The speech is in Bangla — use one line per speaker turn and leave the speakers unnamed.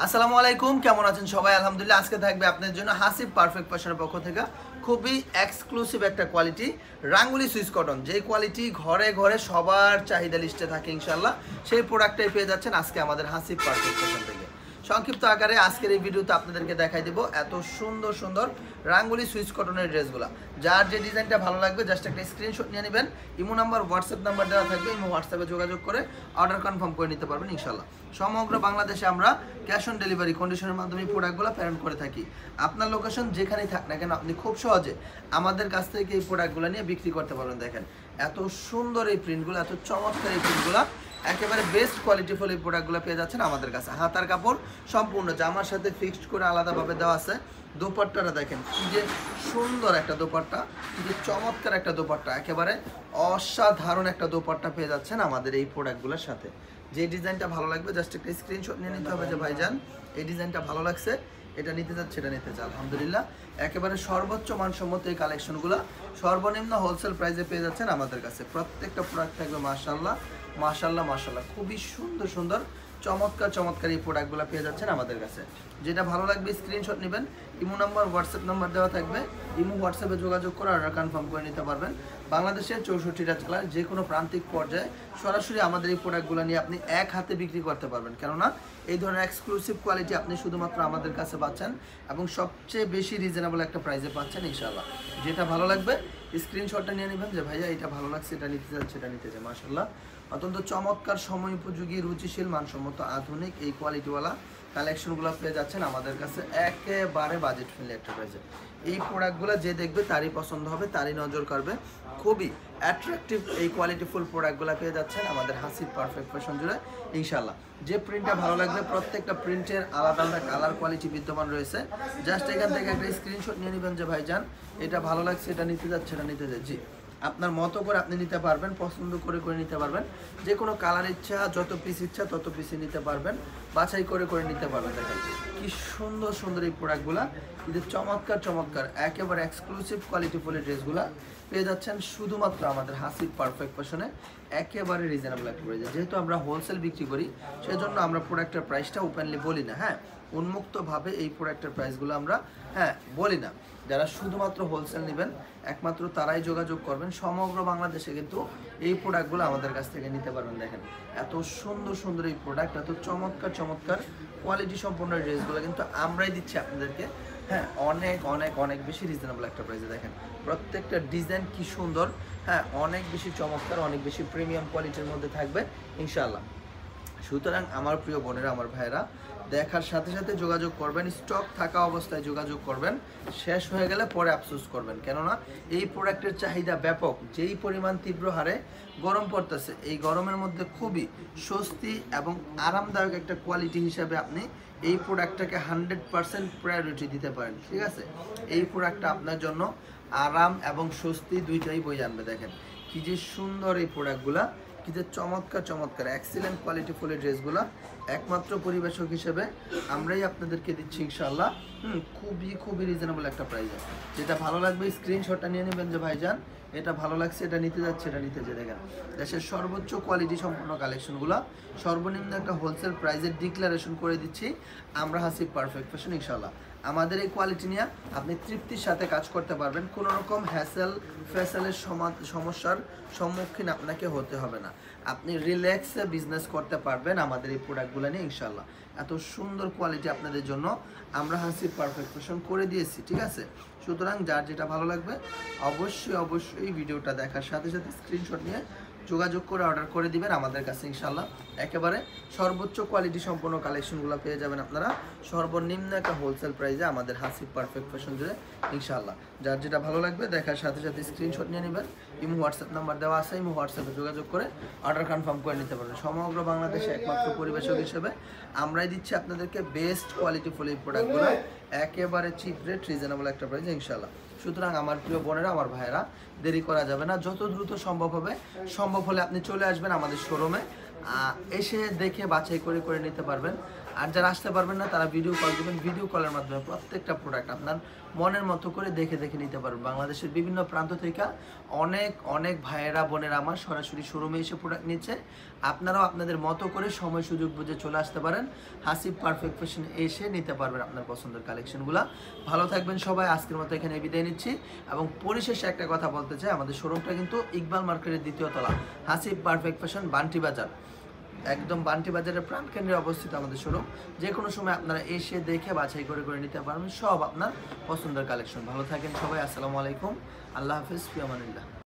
আসসালামু আলাইকুম, কেমন আছেন সবাই? আলহামদুলিল্লাহ। আজকে থাকবে আপনাদের জন্য হাসিব পারফেক্ট ফ্যাশনের পক্ষ থেকে খুবই এক্সক্লুসিভ একটা কোয়ালিটি রাঙ্গুলি সুইস কটন, যেই কোয়ালিটি ঘরে ঘরে সবার চাহিদা লিস্টে থাকে ইনশাল্লাহ। সেই প্রোডাক্টটাই পেয়ে যাচ্ছেন আজকে আমাদের হাসিব পারফেক্ট ফ্যাশন থেকে। সংক্ষিপ্ত আকারে আজকের এই ভিডিওতে আপনাদেরকে দেখাই দেবো এত সুন্দর সুন্দর রাঙ্গুলি সুইস কটনের ড্রেসগুলো। যার যে ডিজাইনটা ভালো লাগবে জাস্ট একটা স্ক্রিনশট নিয়ে নেবেন। ইমো নাম্বার, হোয়াটসঅ্যাপ নাম্বার দেওয়া থাকবে, ইমো হোয়াটসঅ্যাপে যোগাযোগ করে অর্ডার কনফার্ম করে নিতে পারবেন ইনশাল্লাহ। সমগ্র বাংলাদেশে আমরা ক্যাশ অন ডেলিভারি কন্ডিশনের মাধ্যমে প্রোডাক্টগুলো প্রেরণ করে থাকি। আপনার লোকেশন যেখানেই থাক না কেন আপনি খুব সহজে আমাদের কাছ থেকে এই প্রোডাক্টগুলো নিয়ে বিক্রি করতে পারবেন। দেখেন এত সুন্দর এই প্রিন্টগুলো, এত চমৎকার এই প্রিন্টগুলো, একেবারে বেস্ট কোয়ালিটিফুল এই প্রোডাক্টগুলো পেয়ে যাচ্ছেন আমাদের কাছে। হাতার কাপড় সম্পূর্ণ জামার সাথে ফিক্সড করে আলাদাভাবে দেওয়া আছে। দোপাট্টাটা দেখেন কি যে সুন্দর একটা দোপাট্টা, কি যে চমৎকার একটা দোপাট্টা, একেবারে অসাধারণ একটা দোপাট্টা পেয়ে যাচ্ছেন আমাদের এই প্রোডাক্টগুলোর সাথে। যে ডিজাইনটা ভালো লাগবে জাস্ট একটা স্ক্রিনশট নিয়ে নিতে হবে যে ভাইজান এই ডিজাইনটা ভালো লাগছে, এটা নিতে যাচ্ছে, এটা নিতে চান। আলহামদুলিল্লাহ একেবারে সর্বোচ্চ মানসম্মত এই কালেকশনগুলো সর্বনিম্ন হোলসেল প্রাইসে পেয়ে যাচ্ছেন আমাদের কাছে। প্রত্যেকটা প্রোডাক্ট থাকবে মাশাআল্লাহ মাশাআল্লাহ মাশাআল্লাহ, খুবই সুন্দর সুন্দর চমৎকার চমৎকার এই প্রোডাক্টগুলো পেয়ে যাচ্ছেন আমাদের কাছে। যেটা ভালো লাগবে স্ক্রিনশট নেবেন, ইমো নাম্বার, হোয়াটসঅ্যাপ নাম্বার দেওয়া থাকবে, ইমো হোয়াটসঅ্যাপে যোগাযোগ করে অর্ডার কনফার্ম করে নিতে পারবেন। বাংলাদেশের 64টা জেলার যে কোনো প্রান্তিক পর্যায়ে সরাসরি আমাদের এই প্রোডাক্টগুলো নিয়ে আপনি এক হাতে বিক্রি করতে পারবেন। কেননা এই ধরনের এক্সক্লুসিভ কোয়ালিটি আপনি শুধুমাত্র আমাদের কাছে পাচ্ছেন এবং সবচেয়ে বেশি রিজনেবল একটা প্রাইসে পাচ্ছেন ইনশাআল্লাহ। যেটা ভালো লাগবে স্ক্রিনশটটা নিয়ে নেবেন যে ভাইয়া এটা ভালো লাগছে, এটা নিতে যাচ্ছে, এটা নিতে চাই। মাশাআল্লাহ অত্যন্ত চমৎকার, সময় উপযোগী, রুচিশীল, মানসম্মত, আধুনিক এই কোয়ালিটিওয়ালা কালেকশনগুলো পেয়ে যাচ্ছেন আমাদের কাছে একেবারে বাজেট ফ্রেন্ডলি একটা প্রাইসে। এই প্রোডাক্টগুলো যে দেখবে তারই পছন্দ হবে, তারই নজর কাড়বে। খুবই অ্যাট্রাকটিভ এই কোয়ালিটিফুল প্রোডাক্টগুলো পেয়ে যাচ্ছেন আমাদের হাসিব পারফেক্ট ফ্যাশন জুড়ে ইনশাল্লাহ। যে প্রিন্টটা ভালো লাগবে প্রত্যেকটা প্রিন্টের আলাদা আলাদা কালার কোয়ালিটি বিদ্যমান রয়েছে। জাস্ট এখান থেকে একটা স্ক্রিনশট নিয়ে নেবেন যে ভাইজান এটা ভালো লাগছে, এটা নিতে যাচ্ছে, এটা নিতে যাচ্ছি। আপনার মতো করে আপনি নিতে পারবেন, পছন্দ করে করে নিতে পারবেন। যে কোনো কালার ইচ্ছা, যত পিস ইচ্ছা তত পিসই নিতে পারবেন, বাছাই করে করে নিতে পারবেন। দেখেন কি সুন্দর সুন্দর এই প্রোডাক্টগুলো, কিন্তু চমৎকার চমৎকার একেবারে এক্সক্লুসিভ কোয়ালিটিফুল ড্রেসগুলো পেয়ে যাচ্ছেন শুধুমাত্র আমাদের হাসিব পারফেক্ট ফ্যাশনে একেবারে রিজনেবল একটা প্রাইসে। যেহেতু আমরা হোলসেল বিক্রি করি সেজন্য আমরা প্রোডাক্টের প্রাইসটা ওপেনলি বলি না, হ্যাঁ, উন্মুক্তভাবে এই প্রোডাক্টের প্রাইসগুলো আমরা বলি না। যারা শুধুমাত্র হোলসেল নেবেন একমাত্র তারাই যোগাযোগ করবেন। সমগ্র বাংলাদেশে কিন্তু এই প্রোডাক্টগুলো আমাদের কাছ থেকে নিতে পারবেন। দেখেন এত সুন্দর সুন্দর এই প্রোডাক্ট, এত চমৎকার চমৎকার কোয়ালিটি সম্পন্ন ড্রেসগুলো কিন্তু আমরাই দিচ্ছি আপনাদেরকে, অনেক অনেক অনেক বেশি রিজনেবল একটা প্রাইসে। দেখেন প্রত্যেকটা ডিজাইন কি সুন্দর, অনেক বেশি চমৎকার, অনেক বেশি প্রিমিয়াম কোয়ালিটির মধ্যে থাকবে ইনশাআল্লাহ। সুতরাং আমার প্রিয় বোনেরা, আমার ভাইয়েরা, দেখার সাথে সাথে যোগাযোগ করবেন, স্টক থাকা অবস্থায় যোগাযোগ করবেন, শেষ হয়ে গেলে পরে আফসোস করবেন। কেননা এই প্রোডাক্টের চাহিদা ব্যাপক, যেই পরিমাণ তীব্র হারে গরম পড়তেছে, এই গরমের মধ্যে খুবই স্বস্তি এবং আরামদায়ক একটা কোয়ালিটি হিসাবে আপনি এই প্রোডাক্টটাকে 100% প্রায়োরিটি দিতে পারেন। ঠিক আছে, এই প্রোডাক্টটা আপনার জন্য আরাম এবং স্বস্তি দুইটাই বই আনবে। দেখেন কি যে সুন্দর এই প্রোডাক্টগুলা, কি যে চমৎকার চমৎকার এক্সিলেন্ট কোয়ালিটিফুল ড্রেসগুলো একমাত্র পরিবেশক হিসেবে আমরাই আপনাদেরকে দিচ্ছি ইনশাআল্লাহ। খুবই খুবই রিজনেবল একটা প্রাইসে। যেটা ভালো লাগবে স্ক্রিনশটটা নিয়ে নেবেন যে ভাইজান এটা ভালো লাগছে, এটা নিতে যাচ্ছে, এটা নিতে যে। দেখেন দেশের সর্বোচ্চ কোয়ালিটি সম্পন্ন কালেকশনগুলো সর্বনিম্ন একটা হোলসেল প্রাইসের ডিক্লারেশন করে দিচ্ছি আমরা হাসিব পারফেক্ট ফ্যাশন ইনশাআল্লাহ। আমাদের এই কোয়ালিটি নিয়ে আপনি তৃপ্তির সাথে কাজ করতে পারবেন, কোনো রকম ফ্যাসেলের সমস্যার সম্মুখীন আপনাকে হতে হবে না। আপনি রিল্যাক্সে বিজনেস করতে পারবেন আমাদের এই প্রোডাক্টগুলো নিয়ে ইনশাআল্লাহ। এত সুন্দর কোয়ালিটি আপনাদের জন্য আমরা হাসিব পারফেক্ট ফ্যাশন করে দিয়েছি। ঠিক আছে, সুতরাং যার যেটা ভালো লাগবে অবশ্যই অবশ্যই ভিডিওটা দেখার সাথে সাথে স্ক্রিনশট নিয়ে যোগাযোগ করে অর্ডার করে দিবেন আমাদের কাছে ইনশাআল্লাহ। একেবারে সর্বোচ্চ কোয়ালিটি সম্পন্ন কালেকশনগুলো পেয়ে যাবেন আপনারা সর্বনিম্ন একটা হোলসেল প্রাইসে আমাদের হাসিব পারফেক্ট ফ্যাশন জুড়ে ইনশাআল্লাহ। যার যেটা ভালো লাগবে দেখার সাথে সাথে স্ক্রিনশট নিয়ে নেবেন, ইমো হোয়াটসঅ্যাপ নাম্বার দেওয়া আছে, ইমো হোয়াটসঅ্যাপে যোগাযোগ করে অর্ডার কনফার্ম করে নিতে পারবেন। সমগ্র বাংলাদেশে একমাত্র পরিবেশক হিসেবে আমরাই দিচ্ছি আপনাদেরকে বেস্ট কোয়ালিটিফুল এই প্রোডাক্টগুলো একেবারে চিপ রেট, রিজনেবল একটা প্রাইসে ইনশাআল্লাহ। সুতরাং আমার প্রিয় বোনেরা, আমার ভাইয়েরা, দেরি করা যাবে না, যত দ্রুত সম্ভব হবে, সম্ভব হলে আপনি চলে আসবেন আমাদের শোরুমে, এসে দেখে বাছাই করে করে নিতে পারবেন। আর যারা আসতে পারবেন না তারা ভিডিও কল দেবেন, ভিডিও কলের মাধ্যমে প্রত্যেকটা প্রোডাক্ট আপনার মনের মতো করে দেখে দেখে নিতে পারবেন। বাংলাদেশের বিভিন্ন প্রান্ত থেকে অনেক অনেক ভাইয়েরা বোনেরা আমার সরাসরি শোরুমে এসে প্রোডাক্ট নিচ্ছে। আপনারাও আপনাদের মতো করে সময় সুযোগ বুঝে চলে আসতে পারেন, হাসিব পারফেক্ট ফ্যাশন এসে নিতে পারবেন আপনার পছন্দের কালেকশনগুলো। ভালো থাকবেন সবাই, আজকের মতো এখানে বিদায় নিচ্ছি। এবং পরিশেষে একটা কথা বলতে চাই, আমাদের শোরুমটা কিন্তু ইকবাল মার্কেটের 2য় তলা, হাসিব পারফেক্ট ফ্যাশন, বান্টি বাজার, একদম বান্টি বাজারের প্রাণকেন্দ্রে অবস্থিত আমাদের শোরুম। যে কোনো সময় আপনারা এসে দেখে বাছাই করে করে নিতে পারবেন সব আপনার পছন্দের কালেকশন। ভালো থাকেন সবাই, আসসালামু আলাইকুম, আল্লাহ হাফিজ, ফি আমানিল্লাহ।